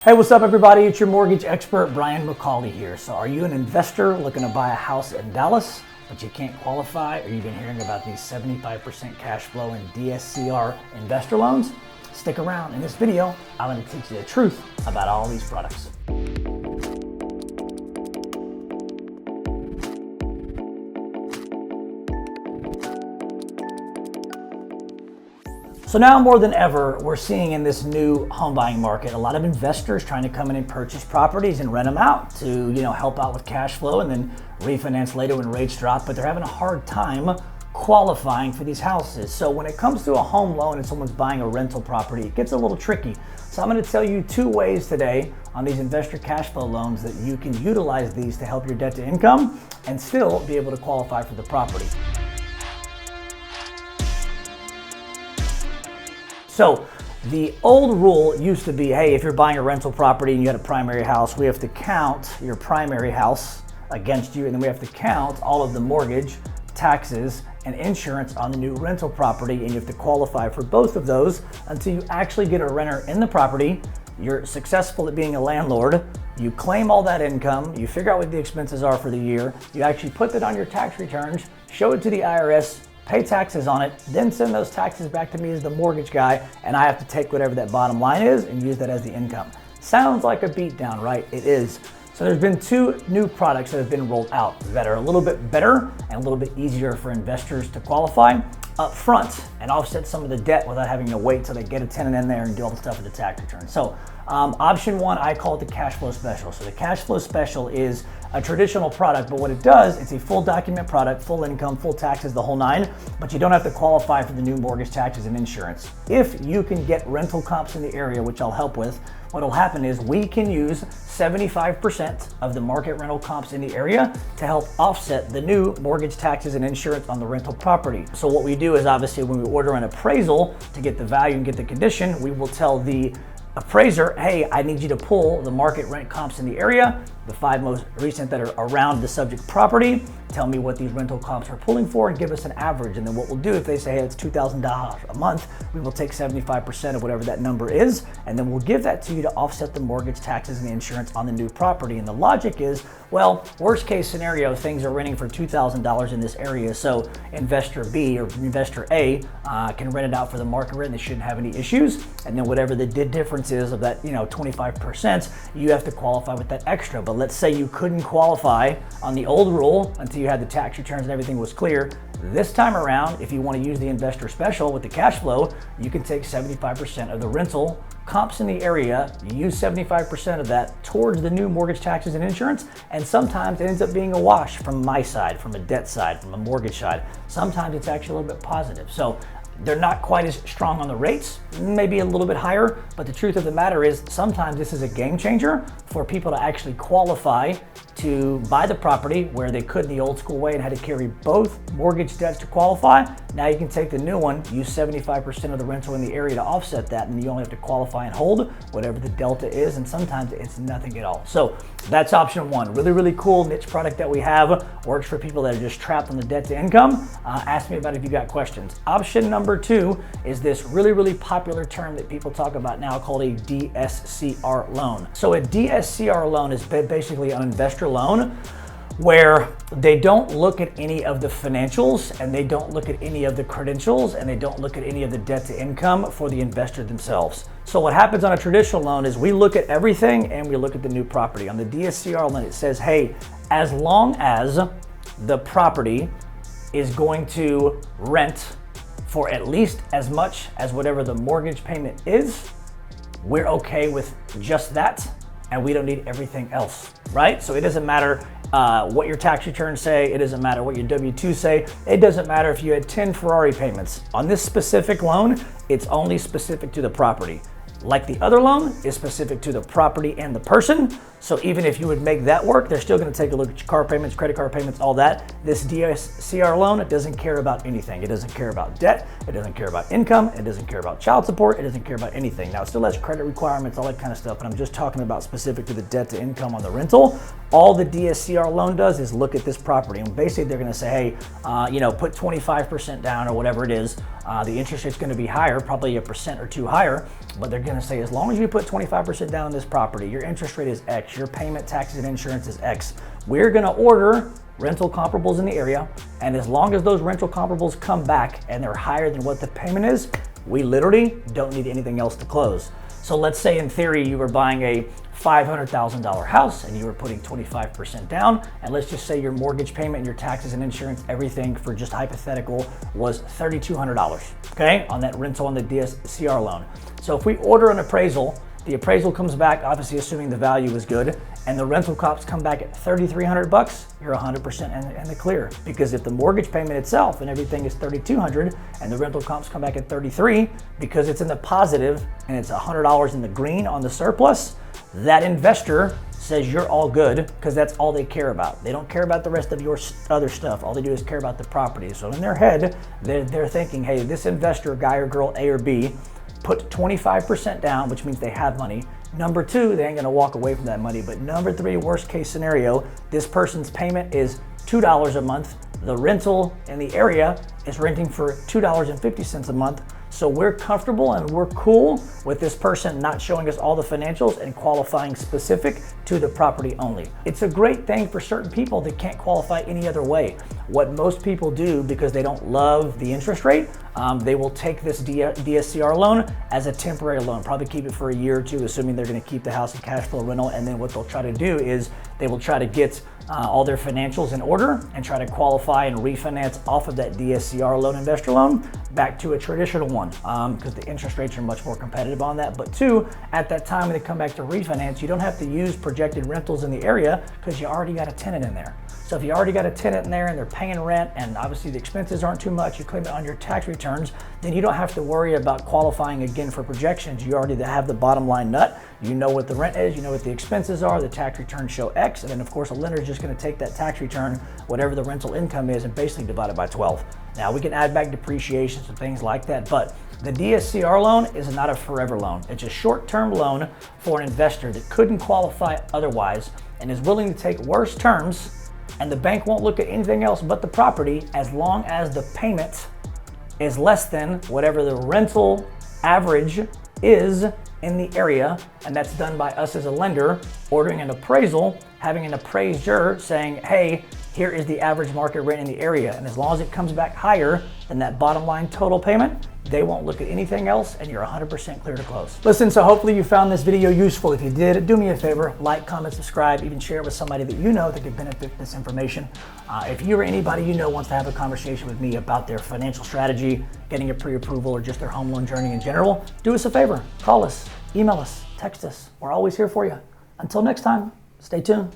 Hey, what's up everybody? It's your mortgage expert, Brian McCauley here. So are you an investor looking to buy a house in Dallas, but you can't qualify, or you've been hearing about these 75% cash flow and DSCR investor loans? Stick around. In this video, I'm going to teach you the truth about all these products. So now more than ever, we're seeing in this new home buying market, a lot of investors trying to come in and purchase properties and rent them out to, help out with cash flow and then refinance later when rates drop, but they're having a hard time qualifying for these houses. So when it comes to a home loan and someone's buying a rental property, it gets a little tricky. So I'm going to tell you two ways today on these investor cash flow loans that you can utilize these to help your debt to income and still be able to qualify for the property. So the old rule used to be, hey, if you're buying a rental property and you had a primary house, we have to count your primary house against you, and then we have to count all of the mortgage, taxes, and insurance on the new rental property, and you have to qualify for both of those until you actually get a renter in the property. You're successful at being a landlord. You claim all that income, you figure out what the expenses are for the year, you actually put that on your tax returns, show it to the IRS, pay taxes on it, then send those taxes back to me as the mortgage guy, and I have to take whatever that bottom line is and use that as the income. Sounds like a beatdown, right? It is. So there's been two new products that have been rolled out that are a little bit better and a little bit easier for investors to qualify up front and offset some of the debt without having to wait till they get a tenant in there and do all the stuff with the tax return. So option one, I call it the cash flow special. So the cash flow special is a traditional product, but what it does, it's a full document product, full income, full taxes, the whole nine, but you don't have to qualify for the new mortgage, taxes, and insurance. If you can get rental comps in the area, which I'll help with, what will happen is we can use 75% of the market rental comps in the area to help offset the new mortgage, taxes, and insurance on the rental property. So what we do is obviously when we order an appraisal to get the value and get the condition, we will tell the appraiser, hey, I need you to pull the market rent comps in the area, the 5 most recent that are around the subject property, tell me what these rental comps are pulling for and give us an average. And then what we'll do, if they say, hey, it's $2,000 a month, we will take 75% of whatever that number is, and then we'll give that to you to offset the mortgage, taxes, and the insurance on the new property. And the logic is, well, worst case scenario, things are renting for $2,000 in this area, so investor B or investor A can rent it out for the market rent. They shouldn't have any issues. And then whatever the difference is of that, 25%, you have to qualify with that extra. But let's say you couldn't qualify on the old rule until you had the tax returns and everything was clear. This time around, if you want to use the investor special with the cash flow, you can take 75% of the rental comps in the area, you use 75% of that towards the new mortgage, taxes, and insurance, and sometimes it ends up being a wash from my side, from a debt side, from a mortgage side. Sometimes it's actually a little bit positive. So they're not quite as strong on the rates, maybe a little bit higher, but the truth of the matter is sometimes this is a game changer for people to actually qualify to buy the property where they could the old school way and had to carry both mortgage debts to qualify. Now you can take the new one, use 75% of the rental in the area to offset that, and you only have to qualify and hold whatever the delta is, and sometimes it's nothing at all. So that's option one. Really, really cool niche product that we have. Works for people that are just trapped on the debt to income. Ask me about it if you got questions. Option number two is this really, really popular term that people talk about now called a DSCR loan. So a DSCR loan is basically an investor loan where they don't look at any of the financials and they don't look at any of the credentials and they don't look at any of the debt to income for the investor themselves. So what happens on a traditional loan is we look at everything and we look at the new property. On the DSCR loan, it says, hey, as long as the property is going to rent for at least as much as whatever the mortgage payment is, we're okay with just that, and we don't need everything else, right? So it doesn't matter what your tax returns say, it doesn't matter what your W-2 say, it doesn't matter if you had 10 Ferrari payments. On this specific loan, it's only specific to the property. Like the other loan is specific to the property and the person. So even if you would make that work, they're still going to take a look at your car payments, credit card payments, all that. This DSCR loan, it doesn't care about anything. It doesn't care about debt. It doesn't care about income. It doesn't care about child support. It doesn't care about anything. Now, it still has credit requirements, all that kind of stuff, but I'm just talking about specific to the debt to income on the rental. All the DSCR loan does is look at this property, and basically they're going to say, hey, put 25% down or whatever it is The interest rate's going to be higher, probably 1% or 2% higher, but they're going to say as long as you put 25% down on this property, your interest rate is X, your payment, taxes, and insurance is X. We're going to order rental comparables in the area, and as long as those rental comparables come back and they're higher than what the payment is, we literally don't need anything else to close. So let's say in theory you were buying a $500,000 house and you were putting 25% down, and let's just say your mortgage payment and your taxes and insurance, everything for just hypothetical, was $3,200, okay, on that rental on the DSCR loan. So if we order an appraisal, the appraisal comes back, obviously assuming the value is good, and the rental costs come back at $3,300, you're 100% in the clear. Because if the mortgage payment itself and everything is $3,200 and the rental comps come back at $33, because it's in the positive and it's $100 in the green on the surplus, that investor says you're all good, because that's all they care about. They don't care about the rest of your other stuff. All they do is care about the property. So in their head, they're thinking, hey, this investor, guy or girl, A or B, put 25% down, which means they have money. Number two, they ain't gonna walk away from that money. But number three, worst case scenario, this person's payment is $2 a month. The rental in the area is renting for $2.50 a month. So we're comfortable and we're cool with this person not showing us all the financials and qualifying specific to the property only. It's a great thing for certain people that can't qualify any other way. What most people do, because they don't love the interest rate, they will take this DSCR loan as a temporary loan, probably keep it for a year or two, assuming they're gonna keep the house in cash flow rental. And then what they'll try to do is they will try to get all their financials in order and try to qualify and refinance off of that DSCR loan, investor loan, back to a traditional one, because the interest rates are much more competitive on that. But two, at that time when they come back to refinance, you don't have to use projected rentals in the area because you already got a tenant in there. So if you already got a tenant in there and they're paying rent and obviously the expenses aren't too much, you claim it on your tax returns, then you don't have to worry about qualifying again for projections. You already have the bottom line nut. You know what the rent is, you know what the expenses are, the tax returns show X, and then of course a lender is just gonna take that tax return, whatever the rental income is, and basically divide it by 12. Now we can add back depreciations and things like that, but the DSCR loan is not a forever loan. It's a short-term loan for an investor that couldn't qualify otherwise and is willing to take worse terms, and the bank won't look at anything else but the property as long as the payment is less than whatever the rental average is in the area. And that's done by us as a lender, ordering an appraisal, having an appraiser saying, hey, here is the average market rent in the area. And as long as it comes back higher than that bottom line total payment, they won't look at anything else and you're 100% clear to close. Listen, so hopefully you found this video useful. If you did, do me a favor, like, comment, subscribe, even share it with somebody that you know that could benefit from this information. If you or anybody you know wants to have a conversation with me about their financial strategy, getting a pre-approval, or just their home loan journey in general, do us a favor, call us, email us, text us. We're always here for you. Until next time, stay tuned.